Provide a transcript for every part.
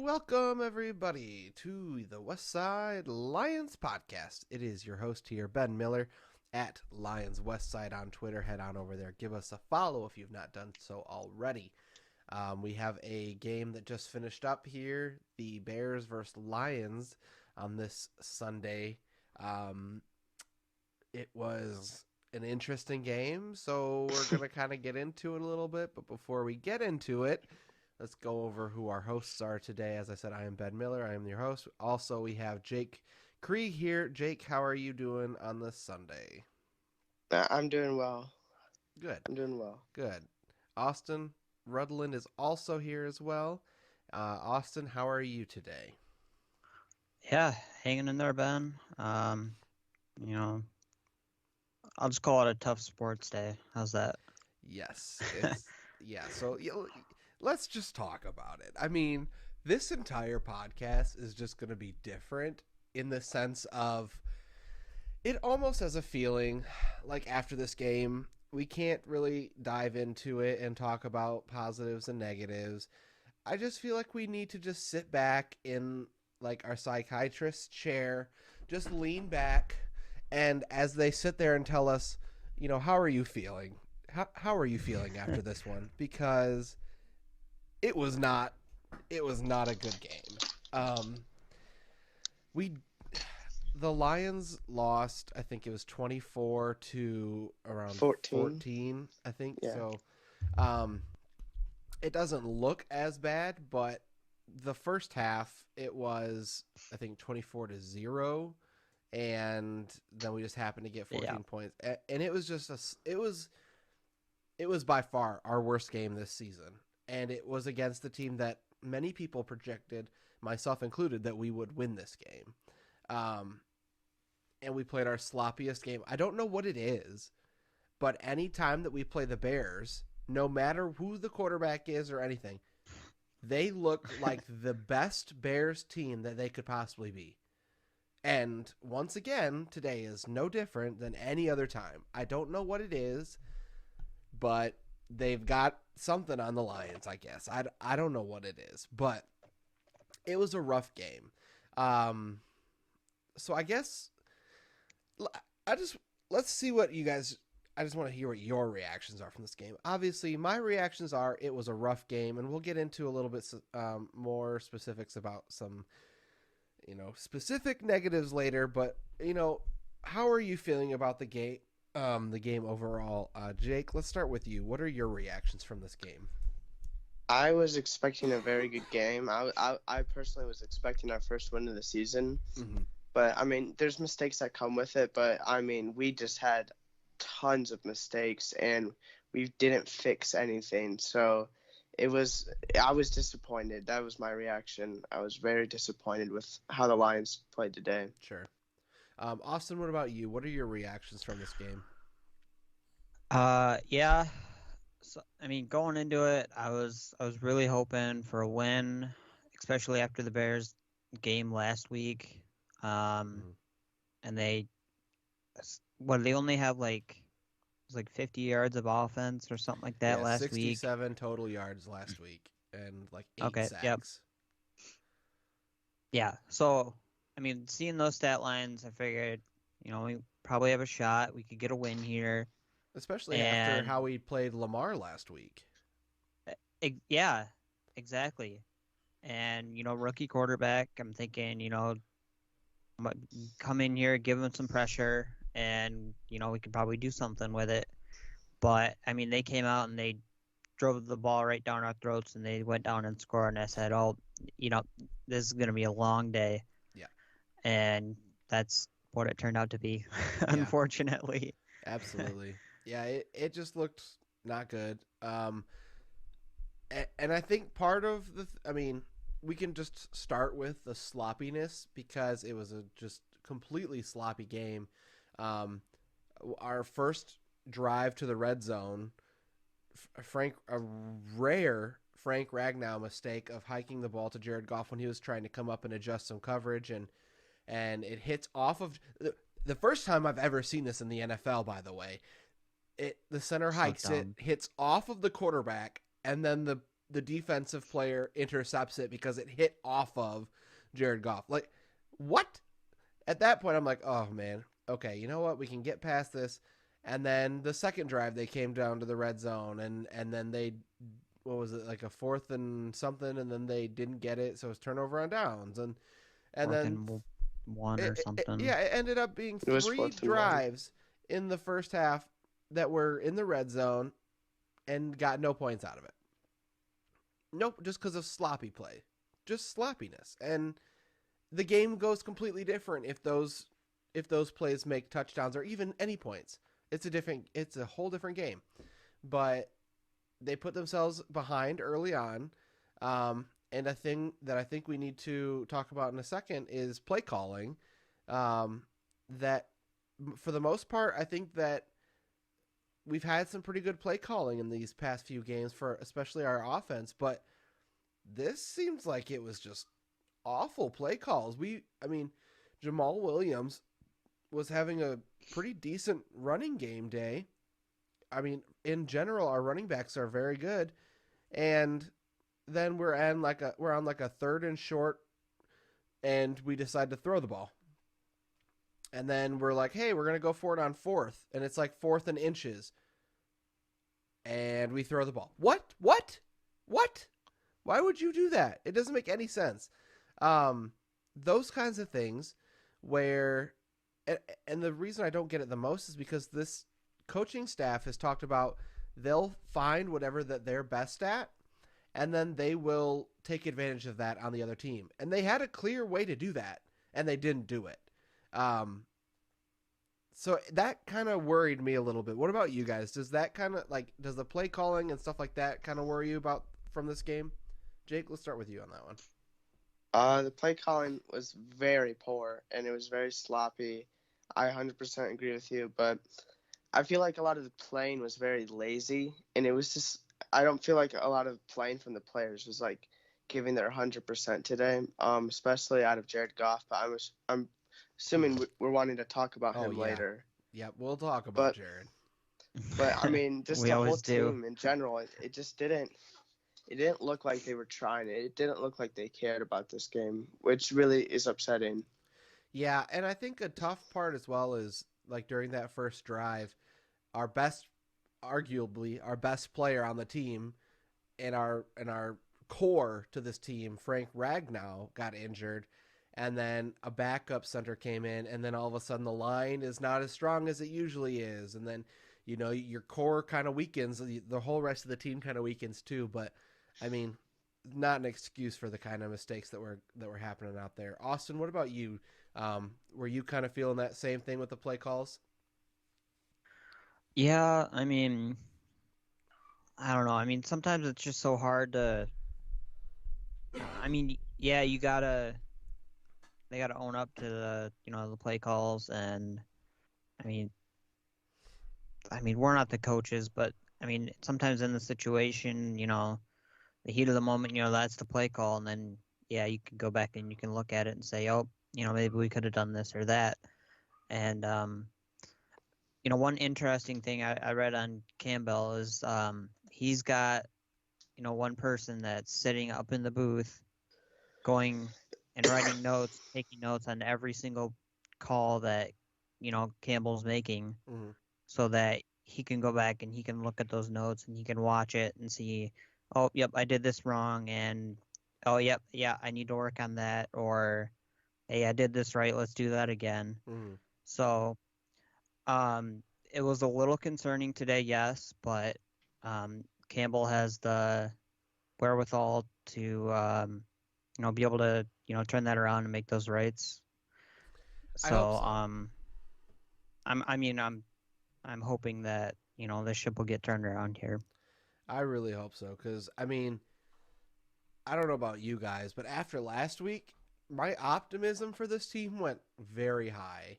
welcome everybody to the West Side Lions podcast. It is your host here, Ben Miller, at Lions West Side on Twitter. Head on over there, give us a follow if you've not done so already. We have a game that just finished up here, the Bears versus Lions on this Sunday. It was an interesting game, so we're going to kind of get into it a little bit. But before we get into it, let's go over who our hosts are today. As I said, I am Ben Miller. I am your host. Also, we have Jake Krieg here. Jake, how are you doing on this Sunday? I'm doing well. Good. I'm doing well. Good. Austin Rudland is also here as well. Austin, how are you today? Yeah, hanging in there, Ben. You know, I'll just call it a tough sports day. How's that? Yes. So let's just talk about it. I mean, this entire podcast is just going to be different in the sense of it almost has a feeling like after this game, we can't really dive into it and talk about positives and negatives. I just feel like we need to just sit back in like our psychiatrist's chair, just lean back, and as they sit there and tell us, how are you feeling? How are you feeling after this one? Because it was not a good game. The Lions lost, I think it was 24 to around 14, I think. Yeah. So it doesn't look as bad, but the first half it was, I think, 24-0, and then we just happened to get 14 points. And it was just it was by far our worst game this season. And it was against the team that many people projected, myself included, that we would win this game. And we played our sloppiest game. I don't know what it is, but any time that we play the Bears, no matter who the quarterback is or anything, they look like the best Bears team that they could possibly be. And once again, today is no different than any other time. I don't know what it is, but they've got something on the Lions, I guess. I don't know what it is, but it was a rough game. So I guess let's see what you guys. I just want to hear what your reactions are from this game. Obviously, my reactions are it was a rough game, and we'll get into a little bit more specifics about some, specific negatives later. But how are you feeling about the game? The game overall. Jake, let's start with you. What are your reactions from this game? I was expecting a very good game. I personally was expecting our first win of the season. Mm-hmm. But, I mean, there's mistakes that come with it. But, I mean, we just had tons of mistakes, and we didn't fix anything. So I was disappointed. That was my reaction. I was very disappointed with how the Lions played today. Sure. Austin, what about you? What are your reactions from this game? Yeah. So, I mean, going into it, I was really hoping for a win, especially after the Bears game last week. And they only have like 50 yards of offense or something like that last 67 week. 67 total yards last week and like 8 sacks. Yep. Yeah. So, I mean, seeing those stat lines, I figured, we probably have a shot. We could get a win here. Especially after how we played Lamar last week. Yeah, exactly. And, rookie quarterback, I'm thinking, come in here, give him some pressure, and, we could probably do something with it. But, I mean, they came out and they drove the ball right down our throats, and they went down and scored, and I said, this is going to be a long day. Yeah. And that's what it turned out to be, unfortunately. Absolutely. Yeah, it just looked not good. And I think part of we can just start with the sloppiness because it was a just completely sloppy game. Our first drive to the red zone, a rare Frank Ragnow mistake of hiking the ball to Jared Goff when he was trying to come up and adjust some coverage, and it hits off of the first time I've ever seen this in the NFL, by the way. The center hikes it, hits off of the quarterback, and then the the defensive player intercepts it because it hit off of Jared Goff. Like, what? At that point, I'm like, oh, man, okay, you know what? We can get past this. And then the second drive, they came down to the red zone, and then they, what was it, like a 4th and something, and then they didn't get it, so it was turnover on downs. And then 1 or something. it ended up being 3 drives in the first half that were in the red zone and got no points out of it. Nope, just because of sloppy play. Just sloppiness. And the game goes completely different if those plays make touchdowns or even any points. It's a whole different game. But they put themselves behind early on. And a thing that I think we need to talk about in a second is play calling. That for the most part, I think that we've had some pretty good play calling in these past few games for especially our offense, but this seems like it was just awful play calls. Jamal Williams was having a pretty decent running game day. I mean, in general, our running backs are very good, and then we're on like a 3rd and short, and we decide to throw the ball. And then we're like, hey, we're going to go for it on 4th. And it's like 4th and inches. And we throw the ball. What? Why would you do that? It doesn't make any sense. Those kinds of things where, and the reason I don't get it the most is because this coaching staff has talked about they'll find whatever that they're best at, and then they will take advantage of that on the other team. And they had a clear way to do that, and they didn't do it. So that kind of worried me a little bit. What about you guys? Does that kind of does the play calling and stuff like that kind of worry you about from this game? Jake, let's start with you on that one. The play calling was very poor and it was very sloppy. I 100% agree with you, but I feel like a lot of the playing was very lazy, and it was just, I don't feel like a lot of playing from the players was like giving their 100% today, especially out of Jared Goff. But I'm assuming we're wanting to talk about him later. Yeah, we'll talk about Jared. But I mean, just the whole team in general, it just didn't look like they were trying. It didn't look like they cared about this game, which really is upsetting. Yeah, and I think a tough part as well is like during that first drive, arguably our best player on the team and our core to this team, Frank Ragnow, got injured. And then a backup center came in, and then all of a sudden the line is not as strong as it usually is. And then, your core kind of weakens. The whole rest of the team kind of weakens too. But, I mean, not an excuse for the kind of mistakes that were happening out there. Austin, what about you? Were you kind of feeling that same thing with the play calls? Yeah, I mean, I don't know. I mean, sometimes it's just so hard to. I mean, yeah, they gotta own up to the play calls, and I mean, we're not the coaches, but I mean, sometimes in the situation, the heat of the moment, that's the play call, and then you can go back and you can look at it and say, oh, maybe we could have done this or that, and one interesting thing I read on Campbell is he's got one person that's sitting up in the booth, going and writing notes, taking notes on every single call that, Campbell's making, so that he can go back and he can look at those notes and he can watch it and see, oh, yep, I did this wrong, and, oh, yep, yeah, I need to work on that, or, hey, I did this right, let's do that again. So, it was a little concerning today, yes, but Campbell has the wherewithal to, be able to, turn that around and make those rights. So, I'm hoping that, this ship will get turned around here. I really hope so, because, I mean, I don't know about you guys, but after last week, my optimism for this team went very high.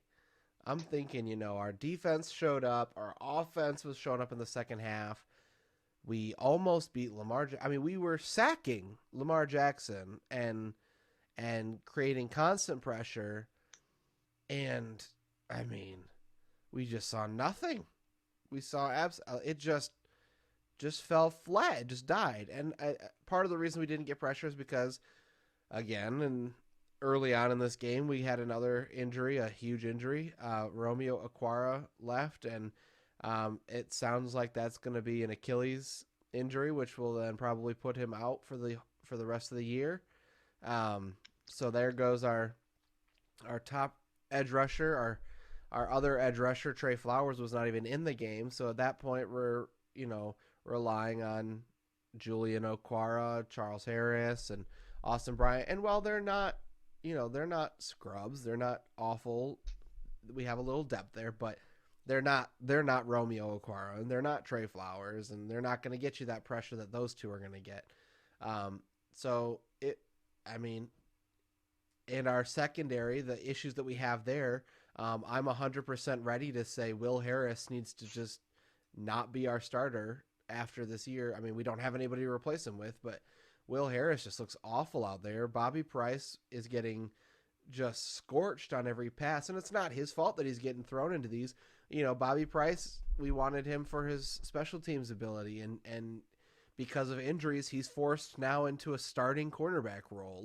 I'm thinking, our defense showed up, our offense was showing up in the second half. We almost beat Lamar. I mean, we were sacking Lamar Jackson and creating constant pressure. And, I mean, we just saw nothing. We saw it just just fell flat, just died. And part of the reason we didn't get pressure is because, again, and early on in this game, we had another injury, a huge injury. Romeo Aquara left, and it sounds like that's going to be an Achilles injury, which will then probably put him out for the rest of the year. So there goes our top edge rusher. Our other edge rusher, Trey Flowers, was not even in the game. So at that point, we're relying on Julian Okwara, Charles Harris, and Austin Bryant. And while they're not scrubs, they're not awful. We have a little depth there, but they're not Romeo Okwara, and they're not Trey Flowers, and they're not going to get you that pressure that those two are going to get. In our secondary, the issues that we have there, I'm 100% ready to say Will Harris needs to just not be our starter after this year. I mean, we don't have anybody to replace him with, but Will Harris just looks awful out there. Bobby Price is getting just scorched on every pass, and it's not his fault that he's getting thrown into these. Bobby Price, we wanted him for his special teams ability, and because of injuries, he's forced now into a starting cornerback role.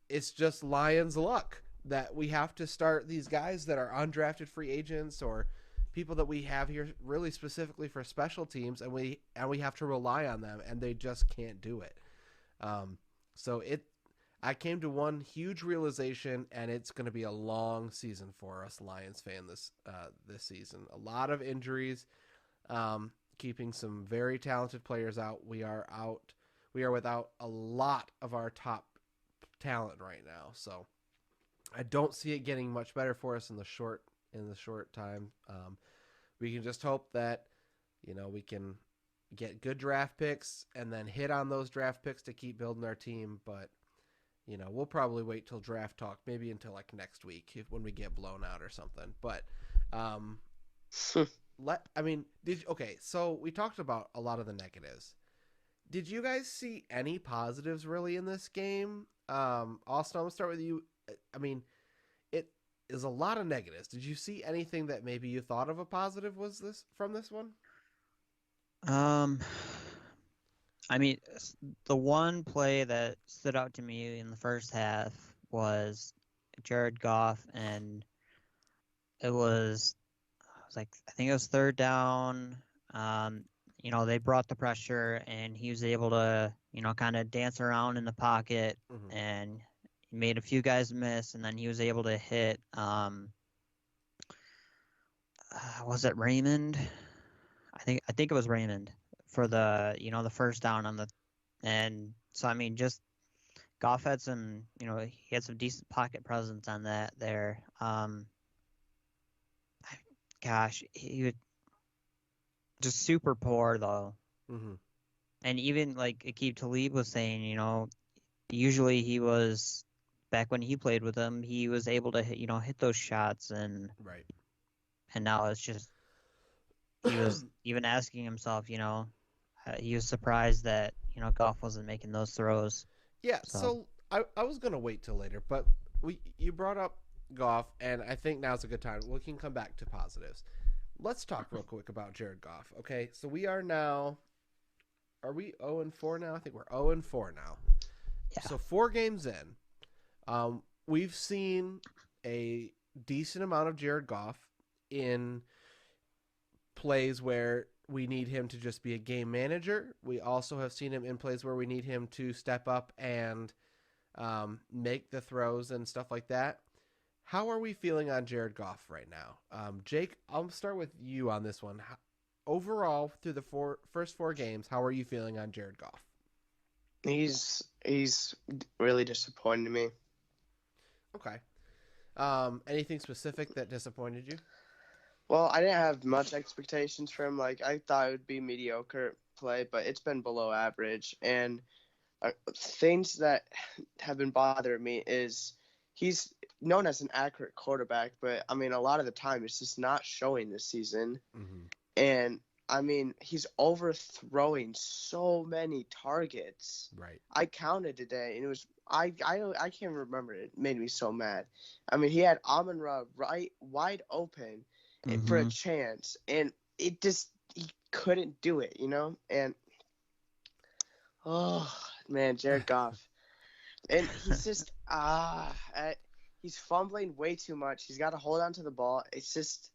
It's just Lions luck that we have to start these guys that are undrafted free agents or people that we have here really specifically for special teams, and we have to rely on them, and they just can't do it. I came to one huge realization, and it's going to be a long season for us Lions fan this season. A lot of injuries, keeping some very talented players out. We are without a lot of our top talent right now, so I don't see it getting much better for us in the short time. We can just hope that we can get good draft picks and then hit on those draft picks to keep building our team. But we'll probably wait till draft talk, maybe until like next week when we get blown out or something. But so we talked about a lot of the negatives. Did you guys see any positives really in this game? Austin, I'm gonna start with you. I mean, it is a lot of negatives. Did you see anything that maybe you thought of a positive from this one? I mean, the one play that stood out to me in the first half was Jared Goff, and I think it was third down. They brought the pressure, and he was able to, kind of dance around in the pocket, Mm-hmm. and he made a few guys miss, and then he was able to hit. Was it Raymond? I think it was Raymond for the the first down and so I mean, just Goff had some, he had some decent pocket presence on that there. Gosh, he was just super poor though. Mm-hmm. And even like Aqib Talib was saying, usually he was, back when he played with them, he was able to hit those shots, and Right. And now it's just, he was even asking himself, he was surprised that Goff wasn't making those throws. Yeah. So I was gonna wait till later, but you brought up Goff, and I think now's a good time. We can come back to positives. Let's talk real quick about Jared Goff. Okay, so we are now. Are we 0-4 now? I think we're 0-4 now. Yeah. So 4 games in, we've seen a decent amount of Jared Goff in plays where we need him to just be a game manager. We also have seen him in plays where we need him to step up and make the throws and stuff like that. How are we feeling on Jared Goff right now? Jake, I'll start with you on this one. Overall, through the first 4 games, how are you feeling on Jared Goff? He's really disappointed me. Okay. Anything specific that disappointed you? Well, I didn't have much expectations for him. Like, I thought it would be mediocre play, but it's been below average. And things that have been bothering me is he's known as an accurate quarterback, but, I mean, a lot of the time it's just not showing this season. Mm-hmm. And, I mean, he's overthrowing so many targets. Right. I counted today, and it was I can't remember. It made me so mad. I mean, he had Amon-Ra wide open for a chance, and he couldn't do it, you know? And oh man, Jared Goff. And he's just he's fumbling way too much. He's got to hold on to the ball. It's just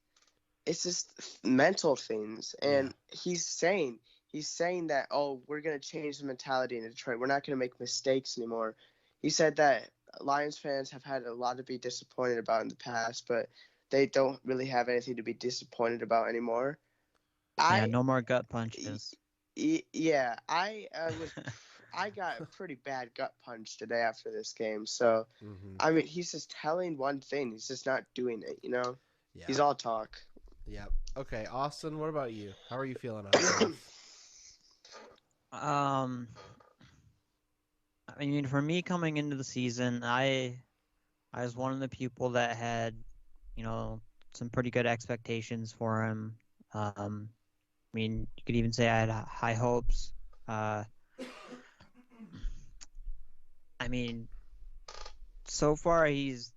mental things. And he's saying that, oh, we're going to change the mentality in Detroit. We're not going to make mistakes anymore. He said that Lions fans have had a lot to be disappointed about in the past, but they don't really have anything to be disappointed about anymore. Yeah, no more gut punches. Yeah, I got a pretty bad gut punch today after this game. So, I mean, he's just telling one thing. He's just not doing it, you know? Yeah. He's all talk. Yep. Okay, Austin, what about you? How are you feeling on it? I mean, for me coming into the season, I was one of the people that had, you know, some pretty good expectations for him. I mean, you could even say I had high hopes. I mean, so far he's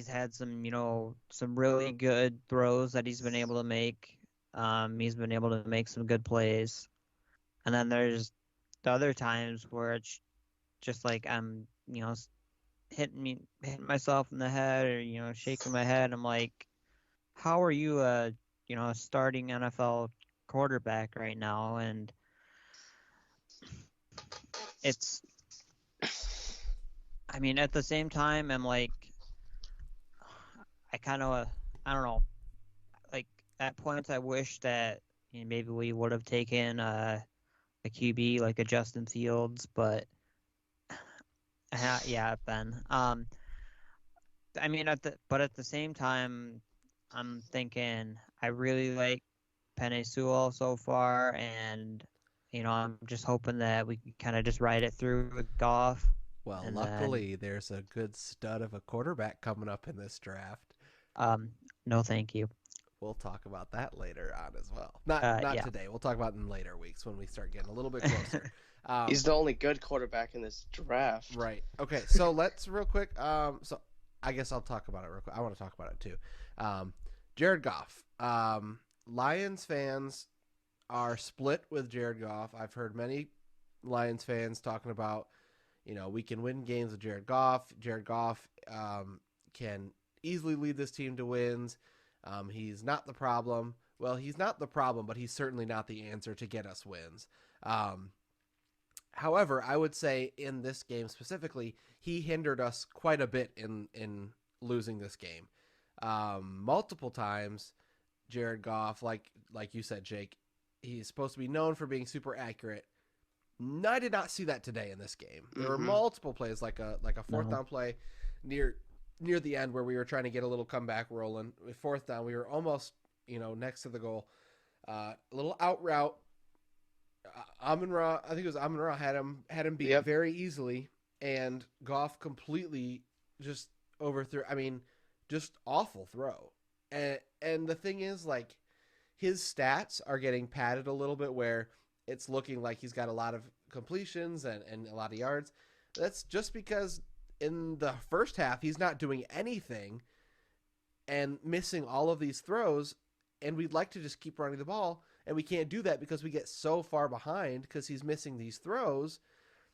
had some, you know, some really good throws that he's been able to make. He's been able to make some good plays. And then there's the other times where it's just like I'm, you know, hitting myself in the head or, you know, shaking my head. I'm like, how are you you know, a starting NFL quarterback right now? And it's, I mean, at the same time, I'm like, I kind of, I don't know, like at points I wish that, you know, maybe we would have taken a QB like a Justin Fields, but yeah, Ben. I mean, at the same time, I'm thinking I really like Penei Sewell so far, and you know, I'm just hoping that we can kind of just ride it through with Goff. Well, luckily, there's a good stud of a quarterback coming up in this draft. No, thank you. We'll talk about that later on as well. Not today. We'll talk about it in later weeks when we start getting a little bit closer. He's the only good quarterback in this draft. Right. Okay, so let's real quick. So I guess I'll talk about it real quick. I want to talk about it too. Jared Goff. Lions fans are split with Jared Goff. I've heard many Lions fans talking about, you know, we can win games with Jared Goff. Jared Goff can easily lead this team to wins. He's not the problem. Well, he's not the problem, but he's certainly not the answer to get us wins. However, I would say in this game specifically, he hindered us quite a bit in losing this game. Multiple times, Jared Goff, like you said, Jake, he's supposed to be known for being super accurate. I did not see that today in this game. There were multiple plays, like a fourth down play near the end where we were trying to get a little comeback rolling. With fourth down, we were almost, you know, next to the goal. A little out route. Amon-Ra, I think it was Amon-Ra had him beat very easily, and Goff completely just overthrew. I mean, just awful throw. And the thing is, like, his stats are getting padded a little bit where it's looking like he's got a lot of completions and a lot of yards. That's just because in the first half he's not doing anything and missing all of these throws, and we'd like to just keep running the ball, and we can't do that because we get so far behind because he's missing these throws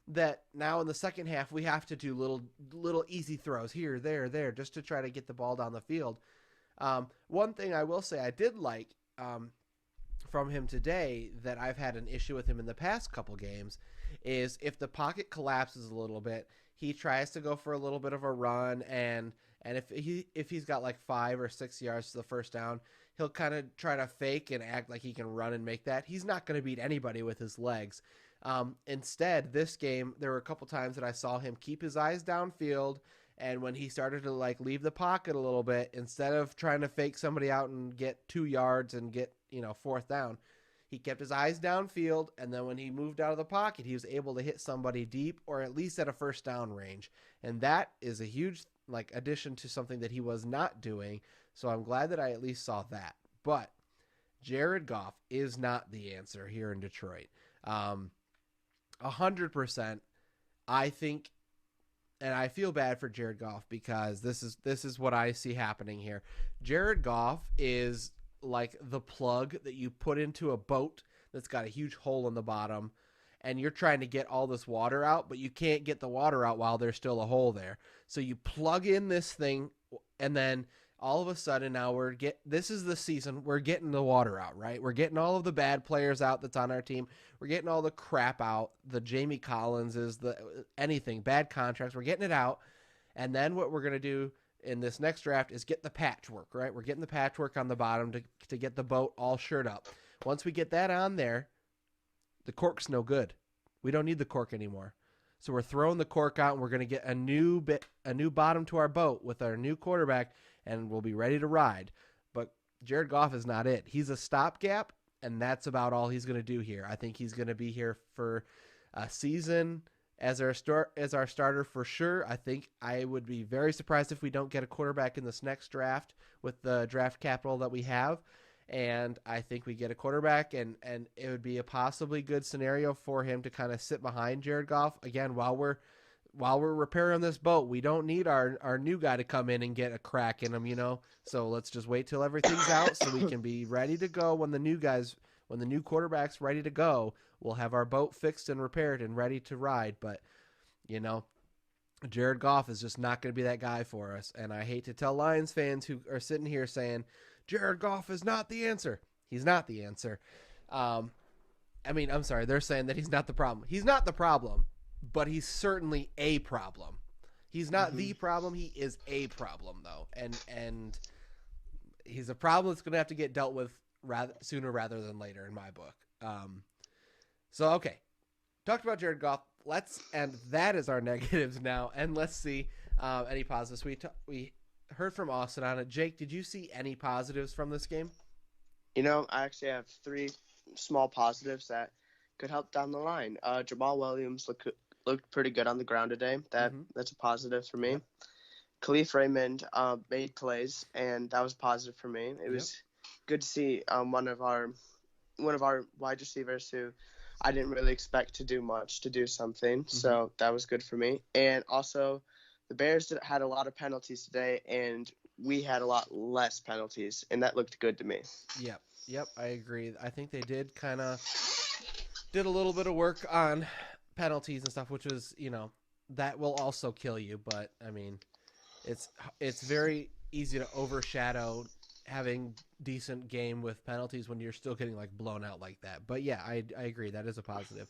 that now in the second half we have to do little easy throws here, there, just to try to get the ball down the field. One thing I will say I did like from him today that I've had an issue with him in the past couple games is if the pocket collapses a little bit, he tries to go for a little bit of a run, and if he's got like 5 or 6 yards to the first down, he'll kind of try to fake and act like he can run and make that. He's not going to beat anybody with his legs. Instead, this game, there were a couple times that I saw him keep his eyes downfield, and when he started to like leave the pocket a little bit, instead of trying to fake somebody out and get 2 yards and get, you know, fourth down, he kept his eyes downfield, and then when he moved out of the pocket, he was able to hit somebody deep or at least at a first down range. And that is a huge like addition to something that he was not doing. So I'm glad that I at least saw that. But Jared Goff is not the answer here in Detroit. 100%. I think, and I feel bad for Jared Goff because this is what I see happening here. Jared Goff is like the plug that you put into a boat that's got a huge hole in the bottom, and you're trying to get all this water out, but you can't get the water out while there's still a hole there. So you plug in this thing, and then all of a sudden now this is the season we're getting the water out, right? We're getting all of the bad players out that's on our team. We're getting all the crap out, the Jamie Collinses, anything, bad contracts. We're getting it out. And then what we're going to do in this next draft is get the patchwork, right? We're getting the patchwork on the bottom to get the boat all shored up. Once we get that on there, the cork's no good. We don't need the cork anymore. So we're throwing the cork out, and we're going to get a new bottom to our boat with our new quarterback, and we'll be ready to ride. But Jared Goff is not it. He's a stopgap, and that's about all he's going to do here. I think he's going to be here for a season as our starter for sure. I think I would be very surprised if we don't get a quarterback in this next draft with the draft capital that we have. And I think we get a quarterback, and it would be a possibly good scenario for him to kind of sit behind Jared Goff again while we're repairing this boat. We don't need our new guy to come in and get a crack in him, So let's just wait till everything's out so we can be ready to go when the new quarterback's ready to go. We'll have our boat fixed and repaired and ready to ride. But Jared Goff is just not going to be that guy for us. And I hate to tell Lions fans who are sitting here saying Jared Goff is not the answer. He's not the answer. I'm sorry. They're saying that he's not the problem. He's not the problem, but he's certainly a problem. He's not the problem. He is a problem, though. And he's a problem that's going to have to get dealt with sooner rather than later, in my book. Okay. Talked about Jared Goff. And that is our negatives now. And let's see any positives. We heard from Austin on it. Jake, did you see any positives from this game? I actually have 3 small positives that could help down the line. Jamal Williams looked pretty good on the ground today. That's a positive for me. Yep. Khalif Raymond made plays, and that was positive for me. It was good to see one of our wide receivers who I didn't really expect to do much to do something. So that was good for me. And also, the Bears had a lot of penalties today, and we had a lot less penalties, and that looked good to me. Yep, I agree. I think they did did a little bit of work on penalties and stuff, which was, that will also kill you. But, it's very easy to overshadow having decent game with penalties when you're still getting, blown out like that. But, yeah, I agree. That is a positive.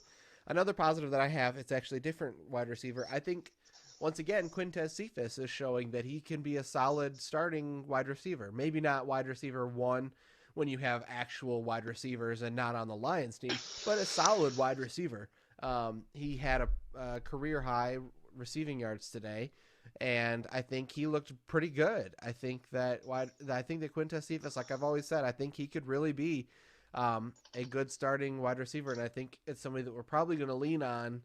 Another positive that I have, it's actually a different wide receiver. I think, once again, Quintez Cephas is showing that he can be a solid starting wide receiver. Maybe not wide receiver 1 when you have actual wide receivers and not on the Lions team, but a solid wide receiver. He had a career high receiving yards today, and I think he looked pretty good. I think that Quintez Cephas, like I've always said, I think he could really be a good starting wide receiver, and I think it's somebody that we're probably going to lean on,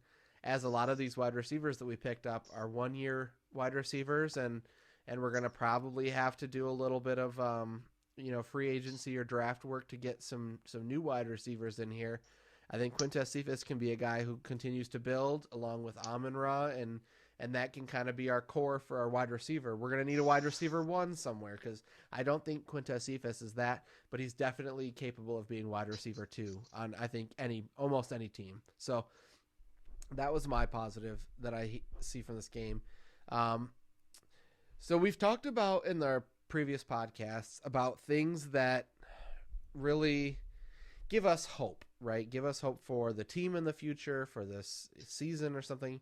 as a lot of these wide receivers that we picked up are 1-year wide receivers, and we're going to probably have to do a little bit of free agency or draft work to get some new wide receivers in here. I think Quintez Cephas can be a guy who continues to build along with Amon-Ra, and that can kind of be our core for our wide receiver. We're going to need a wide receiver 1 somewhere, because I don't think Quintez Cephas is that, but he's definitely capable of being wide receiver 2 on, I think, almost any team. So that was my positive that I see from this game. So we've talked about in our previous podcasts about things that really give us hope, right? Give us hope for the team in the future, for this season or something.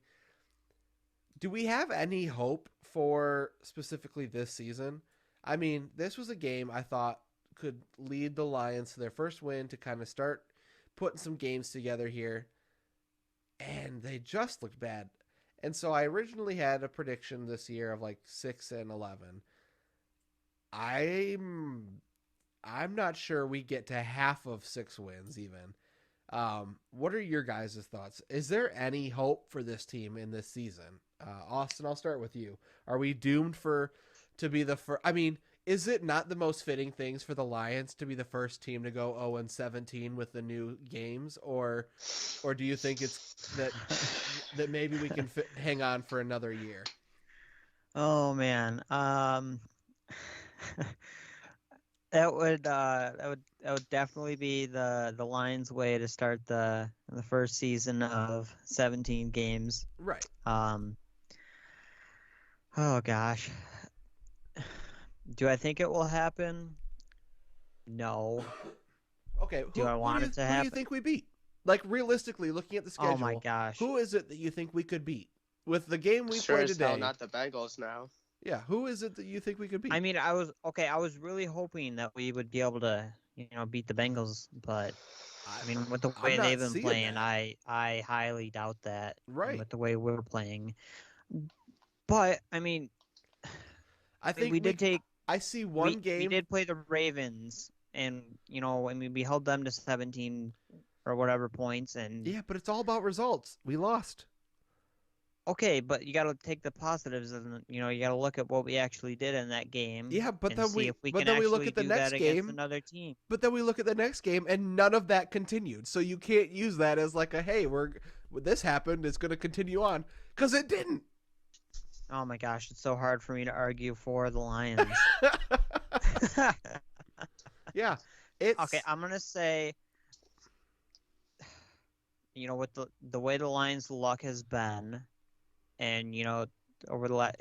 Do we have any hope for specifically this season? This was a game I thought could lead the Lions to their first win, to kind of start putting some games together here. And they just looked bad. And so I originally had a prediction this year of 6-11. I'm not sure we get to half of 6 wins even. What are your guys' thoughts? Is there any hope for this team in this season? Austin, I'll start with you. Are we doomed to be the first? Is it not the most fitting things for the Lions to be the first team to go 0-17 with the new games, or do you think it's that maybe we can hang on for another year? Oh man, That would definitely be the Lions' way to start the first season of 17 games. Right. Oh gosh. Do I think it will happen? No. Okay. Do I want it to Who do you happen? think we beat? Like realistically, looking at the schedule, Oh my gosh. who is it that you think we could beat with the game we Sure play as hell today? not the Bengals now. Yeah. Who is it that you think we could beat? I mean, I was really hoping that we would be able to, beat the Bengals, but I mean, with the I'm way not they've been seeing playing, that. I highly doubt that. And Right. with the way we're playing. But I mean, I think we did take I see one we game. did play the Ravens, and we held them to 17 or whatever points, and Yeah, but it's all about results. We lost. okay, but you got to take the positives, and you got to look at what we actually did in that game. Yeah, but and then see if we but can then we actually look at the do next that game. against another team. But then we look at the next game, and none of that continued. So you can't use that as like a hey, this happened. It's going to continue on because it didn't. Oh my gosh, it's so hard for me to argue for the Lions. Yeah, it's Okay, I'm gonna say, with the way the Lions' luck has been, and over the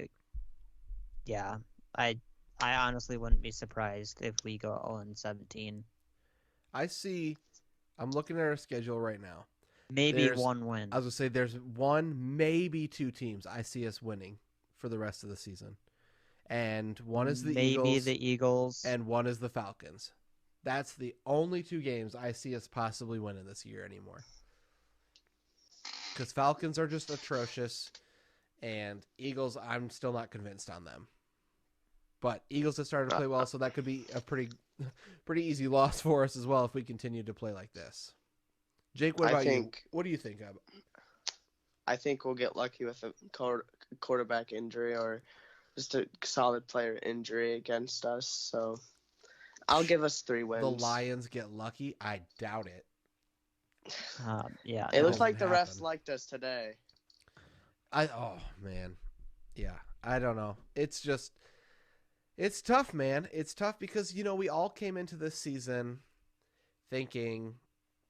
yeah, I honestly wouldn't be surprised if we go 0-17. I'm looking at our schedule right now. Maybe one win. I was gonna say there's one, maybe two teams I see us winning for the rest of the season, and one is the Eagles. Maybe the Eagles. And one is the Falcons. That's the only two games I see us possibly winning this year anymore. Because Falcons are just atrocious, and Eagles, I'm still not convinced on them. But Eagles have started to play well, so that could be a pretty easy loss for us as well if we continue to play like this. Jake, what about you? What do you think of? I think we'll get lucky with a quarterback injury or just a solid player injury against us. So I'll give us 3 wins. The Lions get lucky? I doubt it. Yeah. It looks like the refs liked us today. Oh man. Yeah. I don't know. It's tough, man. It's tough because, we all came into this season thinking,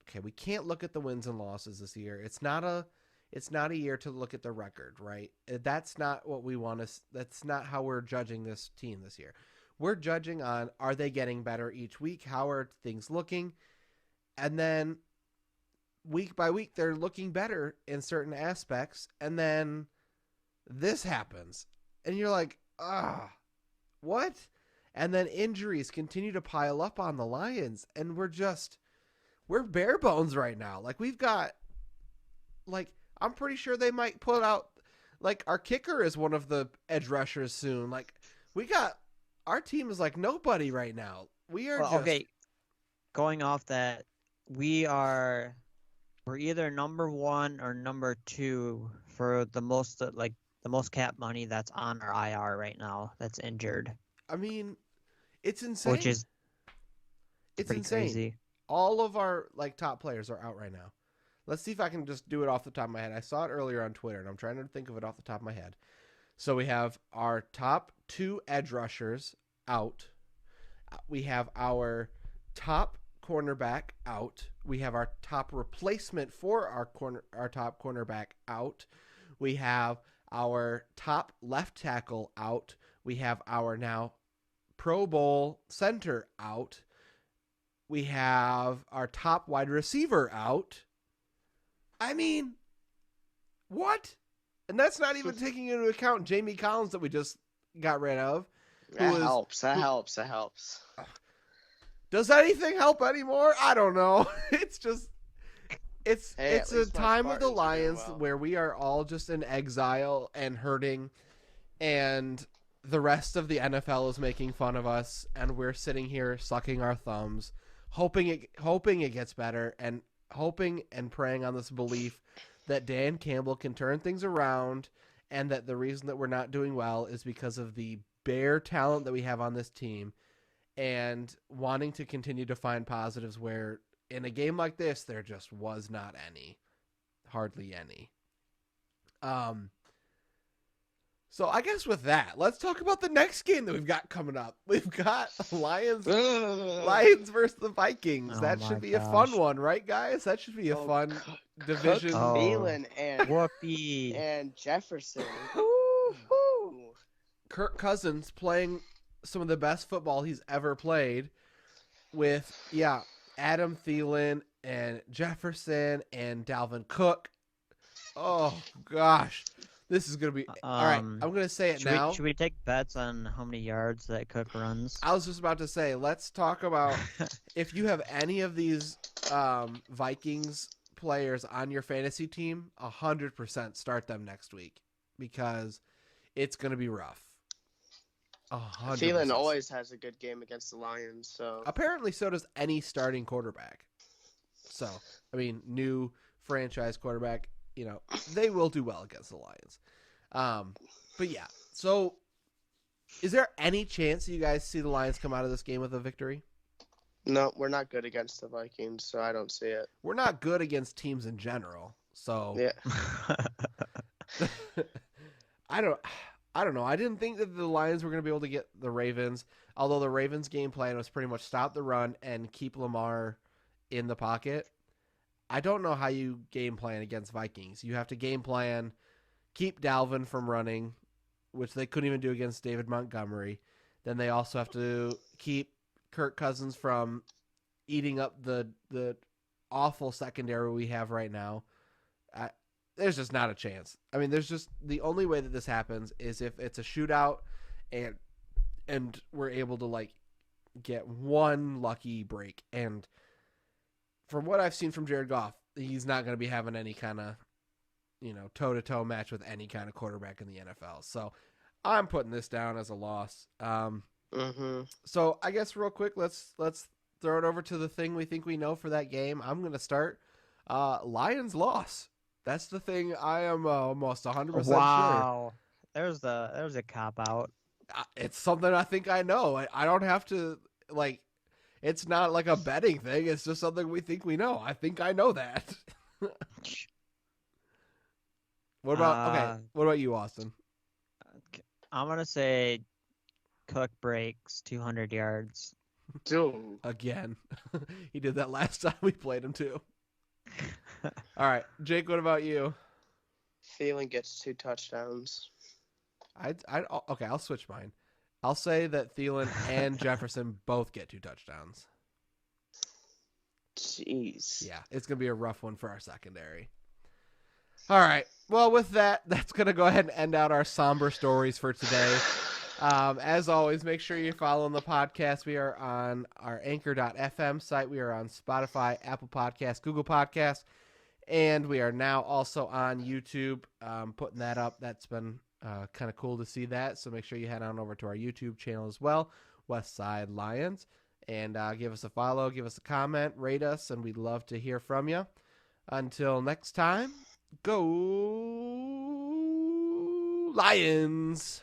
okay, we can't look at the wins and losses this year. It's not a year to look at the record, right? That's not what we want to. That's not how we're judging this team this year. We're judging on, are they getting better each week? How are things looking? And then week by week, they're looking better in certain aspects. And then this happens. And you're like, what? And then injuries continue to pile up on the Lions. And we're bare bones right now. Like, we've got, I'm pretty sure they might put out, our kicker is one of the edge rushers soon. Our team is like nobody right now. We are okay. Going off that, we're either number 1 or number 2 for the most cap money that's on our IR right now. That's injured. I mean, it's insane. It's insane. Crazy. All of our top players are out right now. Let's see if I can just do it off the top of my head. I saw it earlier on Twitter, and I'm trying to think of it off the top of my head. So we have our top 2 edge rushers out. We have our top cornerback out. We have our top replacement for our top cornerback out. We have our top left tackle out. We have our now Pro Bowl center out. We have our top wide receiver out. I mean, what? And that's not even taking into account Jamie Collins that we just got rid of. That helps. Does anything help anymore? I don't know. It's a time of the Lions where we are all just in exile and hurting, and the rest of the NFL is making fun of us, and we're sitting here sucking our thumbs, hoping it gets better, and hoping and praying on this belief that Dan Campbell can turn things around, and that the reason that we're not doing well is because of the bare talent that we have on this team, and wanting to continue to find positives where in a game like this there just was not any, hardly any. So I guess with that, let's talk about the next game that we've got coming up. We've got Lions versus the Vikings. Oh That my should be a gosh. fun one, right, guys? That should be a fun division. Cook, Thielen, Whoopee. and Jefferson. Woo-hoo. Kirk Cousins playing some of the best football he's ever played with, Adam Thielen and Jefferson and Dalvin Cook. Oh, gosh. This is going to be... all right, I'm going to say it now. Should we take bets on how many yards that Cook runs? I was just about to say, let's talk about if you have any of these Vikings players on your fantasy team, 100% start them next week because it's going to be rough. 100%. Thielen always has a good game against the Lions, so apparently so does any starting quarterback. So, I mean, new franchise quarterback, they will do well against the Lions. But yeah, so is there any chance you guys see the Lions come out of this game with a victory? No, we're not good against the Vikings, so I don't see it. We're not good against teams in general, so yeah. I don't know. I didn't think that the Lions were going to be able to get the Ravens, although the Ravens' game plan was pretty much stop the run and keep Lamar in the pocket. I don't know how you game plan against Vikings. You have to game plan, keep Dalvin from running, which they couldn't even do against David Montgomery. Then they also have to keep Kirk Cousins from eating up the awful secondary we have right now. There's just not a chance. I mean, there's just the only way that this happens is if it's a shootout and we're able to get one lucky break. And from what I've seen from Jared Goff, he's not going to be having any kind of, toe-to-toe match with any kind of quarterback in the NFL. So I'm putting this down as a loss. So I guess real quick, let's throw it over to the thing we think we know for that game. I'm going to start Lions loss. That's the thing I am almost 100% sure. Wow. There's a cop-out. It's something I think I know. I don't have to, it's not like a betting thing. It's just something we think we know. I think I know that. What about you, Austin? I'm going to say Cook breaks 200 yards. Dude. Again. He did that last time we played him too. All right, Jake, what about you? Thielen gets 2 touchdowns. Okay, I'll switch mine. I'll say that Thielen and Jefferson both get 2 touchdowns. Jeez. Yeah, it's going to be a rough one for our secondary. All right. Well, with that, that's going to go ahead and end out our somber stories for today. As always, make sure you're following the podcast. We are on our anchor.fm site. We are on Spotify, Apple Podcasts, Google Podcasts, and we are now also on YouTube, putting that up. That's been kind of cool to see that. So make sure you head on over to our YouTube channel as well, Westside Lions, and give us a follow, give us a comment, rate us, and we'd love to hear from you. Until next time, go Lions!